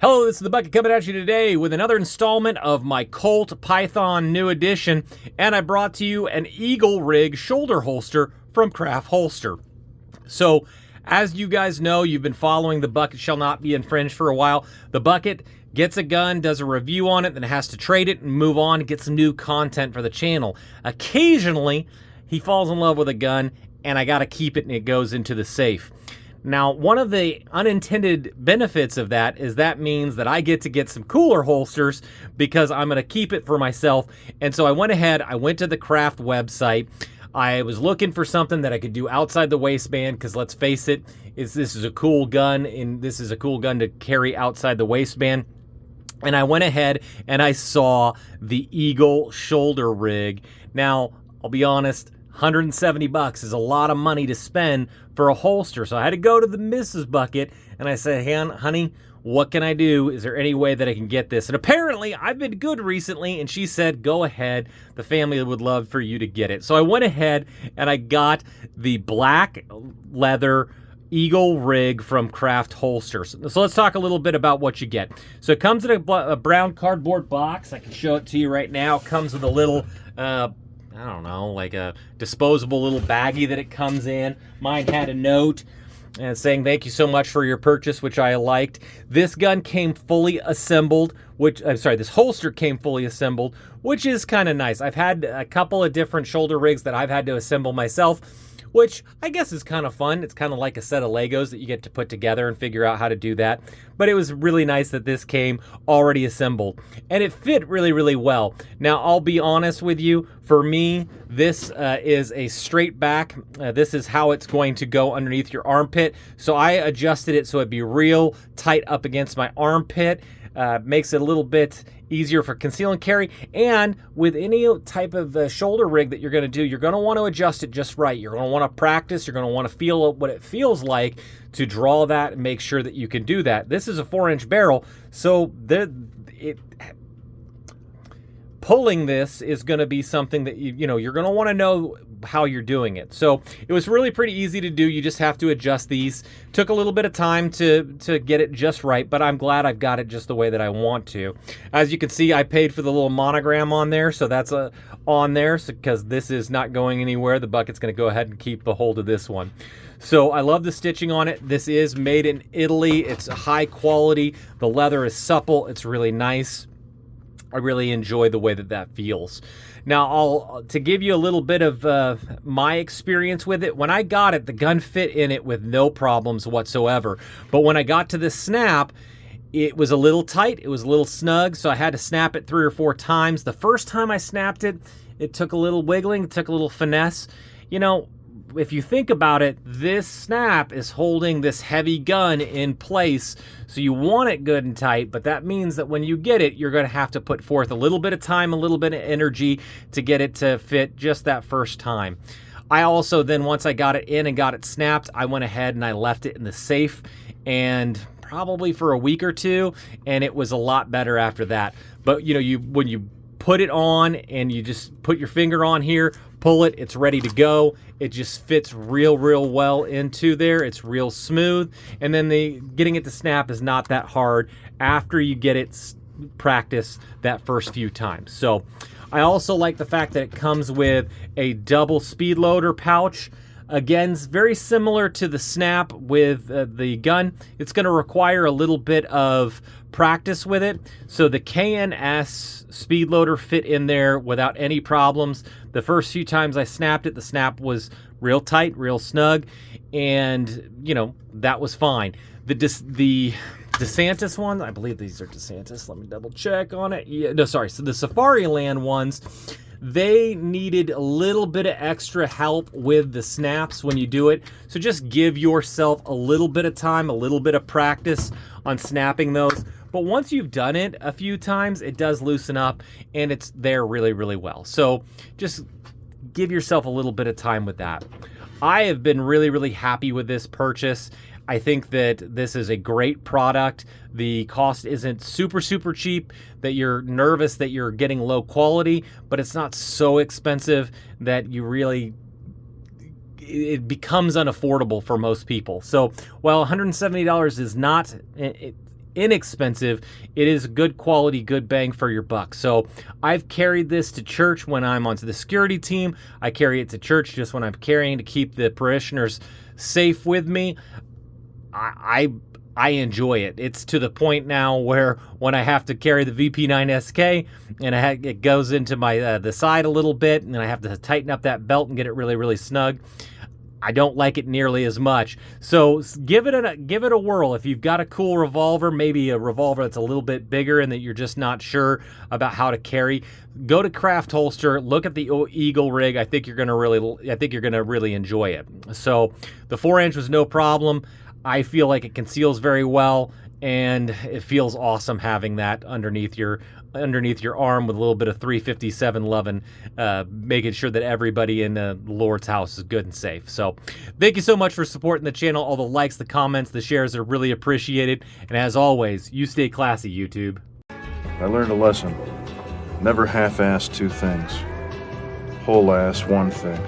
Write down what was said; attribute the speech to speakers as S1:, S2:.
S1: Hello, this is the Bucket coming at you today with another installment of my Colt Python New Edition, and I brought to you an Eagle Rig shoulder holster from Craft Holster. So, as you guys know, you've been following The Bucket Shall Not Be Infringed for a while. The Bucket gets a gun, does a review on it, then has to trade it and move on and get some new content for the channel. Occasionally, he falls in love with a gun, and I gotta keep it and it goes into the safe. Now, one of the unintended benefits of that is that means that I get to get some cooler holsters because I'm going to keep it for myself. And so I went ahead, I went to the Craft website. I was looking for something that I could do outside the waistband because let's face it, this is a cool gun and this is a cool gun to carry outside the waistband. And I went ahead and I saw the Eagle shoulder rig. Now, I'll be honest, $170 is a lot of money to spend for a holster. So I had to go to the Mrs. Bucket and I said, hey, honey, what can I do? Is there any way that I can get this? And apparently I've been good recently, and she said, go ahead. The family would love for you to get it. So I went ahead and I got the black leather Eagle rig from Craft Holsters. So let's talk a little bit about what you get. So it comes in a brown cardboard box. I can show it to you right now. It comes with a little I don't know, like a disposable little baggie that it comes in. Mine had a note saying thank you so much for your purchase, which I liked. This gun came fully assembled, this holster came fully assembled, which is kind of nice. I've had a couple of different shoulder rigs that I've had to assemble myself, which I guess is kind of fun. It's kind of like a set of Legos that you get to put together and figure out how to do that. But it was really nice that this came already assembled. And it fit really, really well. Now, I'll be honest with you. For me, this is a straight back. This is how it's going to go underneath your armpit. So I adjusted it so it'd be real tight up against my armpit. Makes it a little bit easier for conceal and carry. And with any type of shoulder rig that you're going to do, you're going to want to adjust it just right. You're going to want to practice. You're going to want to feel what it feels like to draw that and make sure that you can do that. This is a 4-inch barrel, so pulling this is going to be something that you're going to want to know how you're doing it. So it was really pretty easy to do. You just have to adjust these. Took a little bit of time to get it just right, but I'm glad I've got it just the way that I want to. As you can see, I paid for the little monogram on there, so that's on there because this is not going anywhere. The Bucket's going to go ahead and keep a hold of this one. So I love the stitching on it. This is made in Italy. It's high quality. The leather is supple. It's really nice. I really enjoy the way that feels. Now, to give you a little bit of my experience with it, when I got it, the gun fit in it with no problems whatsoever. But when I got to the snap, it was a little tight, it was a little snug, so I had to snap it 3 or 4 times. The first time I snapped it, it took a little wiggling, it took a little finesse. If you think about it, this snap is holding this heavy gun in place, so you want it good and tight, but that means that when you get it, you're going to have to put forth a little bit of time, a little bit of energy to get it to fit just that first time. I also then, once I got it in and got it snapped, I went ahead and I left it in the safe, and probably for a week or two, and it was a lot better after that. But when you put it on and you just put your finger on here, pull it, it's ready to go. It just fits real well into there. It's real smooth. And then getting it to snap is not that hard after you get it practice that first few times. So I also like the fact that it comes with a double speed loader pouch. Again, it's very similar to the snap with the gun. It's going to require a little bit of practice with it. So the KNS speed loader fit in there without any problems. The first few times I snapped it, the snap was real tight, real snug, and that was fine. The DeSantis ones, I believe these are DeSantis. Let me double check on it. Yeah, no, sorry. So the Safariland ones, they needed a little bit of extra help with the snaps when you do it. So just give yourself a little bit of time, a little bit of practice on snapping those. But once you've done it a few times, it does loosen up and it's there really, really well. So just give yourself a little bit of time with that. I have been really, really happy with this purchase. I think that this is a great product. The cost isn't super cheap that you're nervous that you're getting low quality, but it's not so expensive that it becomes unaffordable for most people. So while $170 is not inexpensive, it is good quality, good bang for your buck. So I've carried this to church when I'm onto the security team. I carry it to church just when I'm carrying to keep the parishioners safe with me. I enjoy it. It's to the point now where when I have to carry the VP9SK and it goes into my the side a little bit, and then I have to tighten up that belt and get it really, really snug, I don't like it nearly as much. So give it a whirl. If you've got a cool revolver, maybe a revolver that's a little bit bigger and that you're just not sure about how to carry, go to Craft Holster, look at the Eagle rig. I think you're gonna really enjoy it. So the 4-inch was no problem. I feel like it conceals very well, and it feels awesome having that underneath your arm with a little bit of 357 loving, making sure that everybody in the Lord's house is good and safe. So thank you so much for supporting the channel. All the likes, the comments, the shares are really appreciated. And as always, you stay classy, YouTube.
S2: I learned a lesson. Never half-ass two things. Whole-ass one thing.